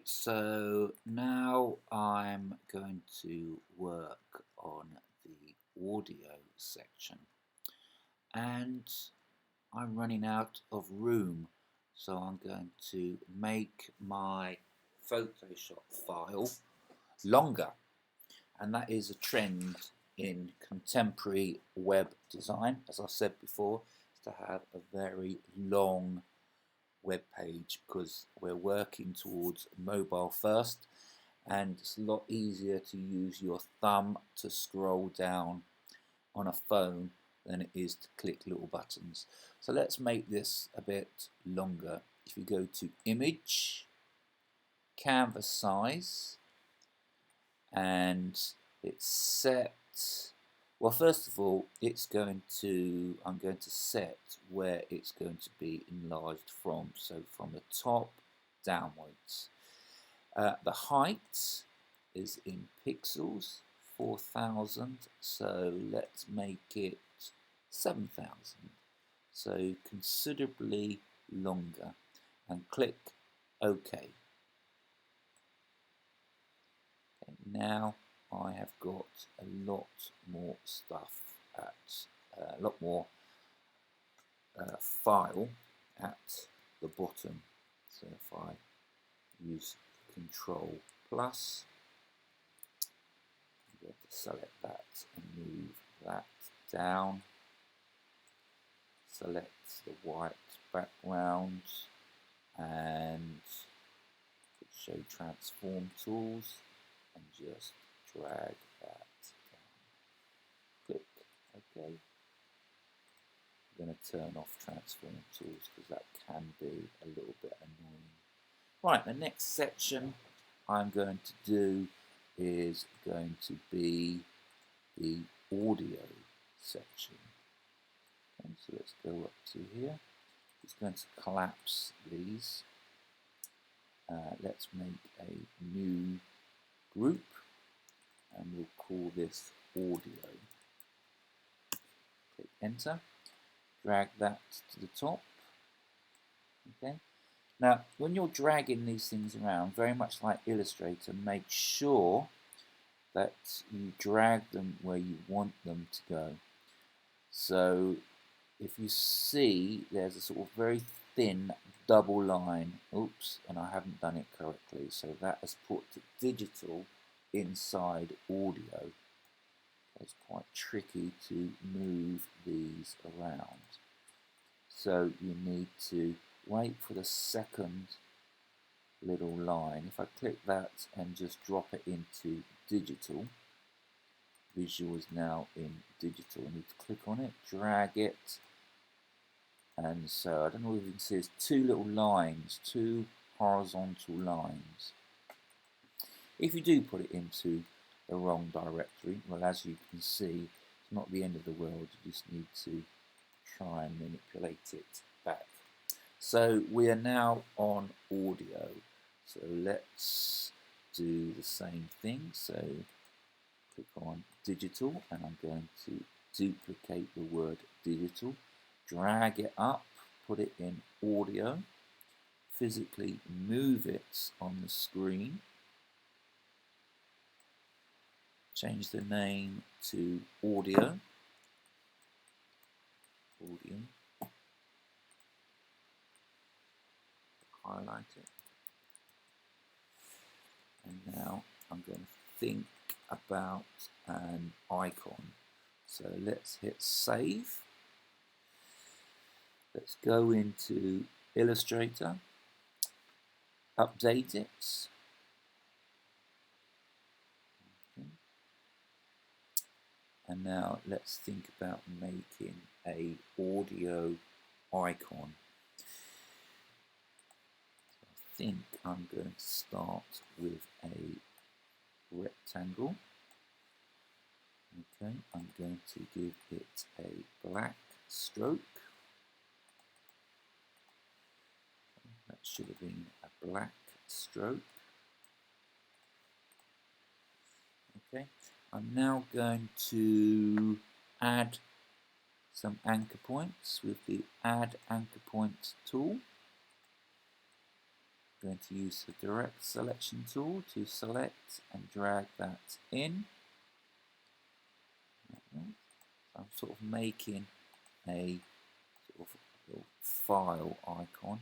So now I'm going to work on the audio section, and I'm running out of room, so I'm going to make my Photoshop file longer, and that is a trend in contemporary web design, as I said before, is to have a very long web page because we're working towards mobile first, and it's a lot easier to use your thumb to scroll down on a phone than it is to click little buttons. So let's make this a bit longer. If you go to Image, Canvas Size, and it's set, well, first of all, I'm going to set where it's going to be enlarged from, so from the top downwards. The height is in pixels, 4000, so let's make it 7000, so considerably longer, and click OK. Now I have got a lot more stuff a lot more file at the bottom. So if I use Control Plus, I'm going to select that and move that down. Select the white background and show transform tools and just drag that down. Click OK. I'm going to turn off transform tools because that can be a little bit annoying. Right, the next section I'm going to do is going to be the audio section. Okay, so let's go up to here. It's going to collapse these. Let's make a new group and we'll call this audio. Click enter, drag that to the top. Okay. Now, when you're dragging these things around, very much like Illustrator, make sure that you drag them where you want them to go. So if you see there's a sort of very thin double line, oops, and I haven't done it correctly, so that has put digital inside audio. It's quite tricky to move these around. So you need to wait for the second little line. If I click that and just drop it into digital, visual is now in digital. I need to click on it, drag it, and so I don't know if you can see, there's two little lines, two horizontal lines. If you do put it into the wrong directory, well, as you can see, it's not the end of the world. You just need to try and manipulate it back. So we are now on audio. So let's do the same thing. So click on digital, and I'm going to duplicate the word digital, drag it up, put it in audio, physically move it on the screen, change the name to audio, highlight it, and now I'm going to think about an icon. So let's hit save. Let's go into Illustrator, update it. Okay. And now let's think about making a audio icon. So I think I'm going to start with a rectangle. Okay, I'm going to give it a black stroke. That should have been a black stroke. Okay, I'm now going to add some anchor points with the Add Anchor Points tool. going to use the direct selection tool to select and drag that in. I'm sort of making a sort of little file icon.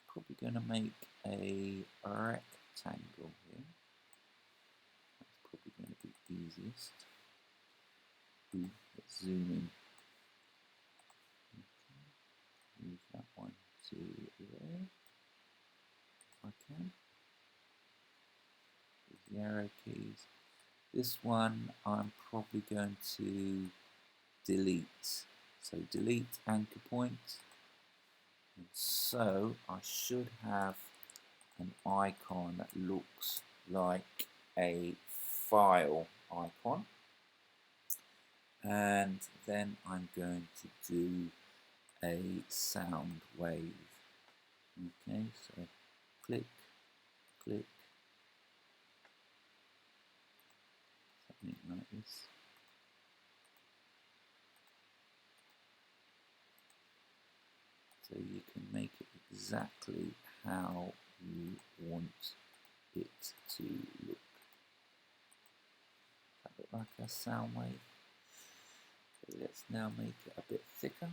Probably going to make a rectangle here. That's probably going to be easiest. Ooh, let's zoom in. Okay. Move that one to there if I can. With the arrow keys. This one I'm probably going to delete. So delete anchor point. And so I should have an icon that looks like a file icon. And then I'm going to do a sound wave. Okay, so click, click, something like this. So you can make it exactly how you want it to look. That look like a sound wave. So let's now make it a bit thicker.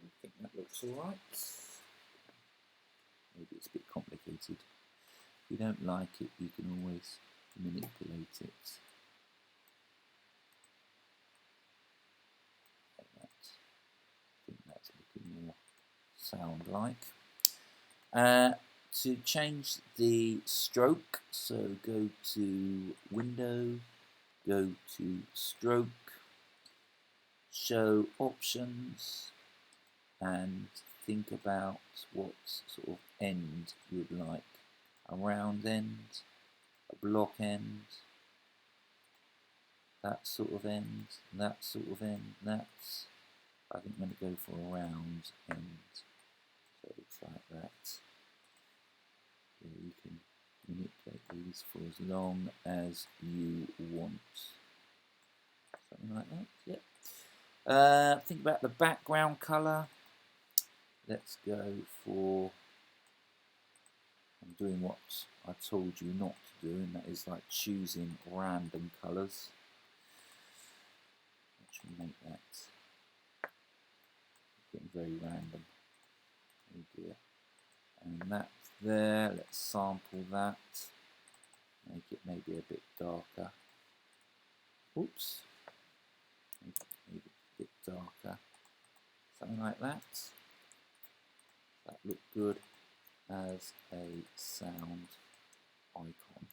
I think that looks alright. Maybe it's a bit complicated. If you don't like it, you can always manipulate it. Like that. I think that's looking more sound-like. To change the stroke, so go to Window, go to Stroke, Show Options, and think about what sort of end you would like. A round end, a block end, that sort of end, that sort of end, that's, I think I'm going to go for a round end. So it's like that. Yeah, you can manipulate these for as long as you want. Something like that, yep. Think about the background colour. Let's go for, I'm doing what I told you not to do, and that is like choosing random colours. Actually make that getting very random. Oh dear. And that's there. Let's sample that. Make it maybe a bit darker. Oops. Make it a bit darker. Something like that. That look good as a sound icon.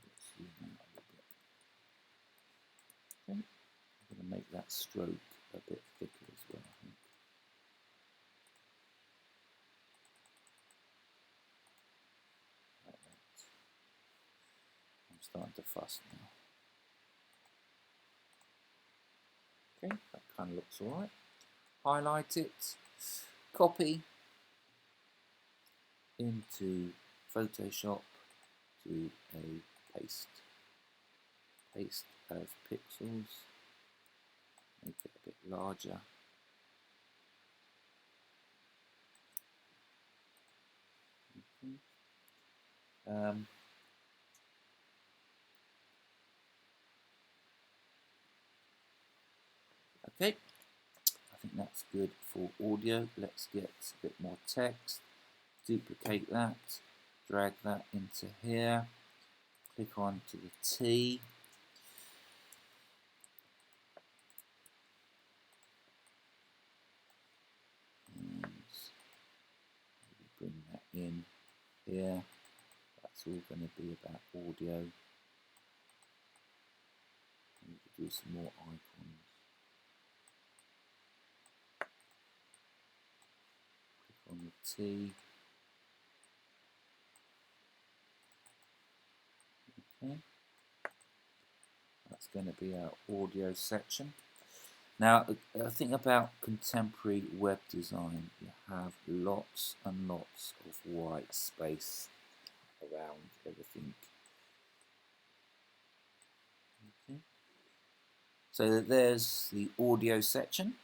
Let's zoom out a little bit. Okay. I'm going to make that stroke a bit thicker as well, I think. Like that. I'm starting to fuss now. Okay, that kind of looks alright. Highlight it, copy into Photoshop, do a paste. Paste as pixels, make it a bit larger. Okay. Okay, I think that's good for audio. Let's get a bit more text. Duplicate that, drag that into here, click on to the T. And bring that in here. That's all going to be about audio. I need to do some more icons. Click on the T. Okay. That's going to be our audio section. Now, the thing about contemporary web design, you have lots and lots of white space around everything. Okay. So there's the audio section.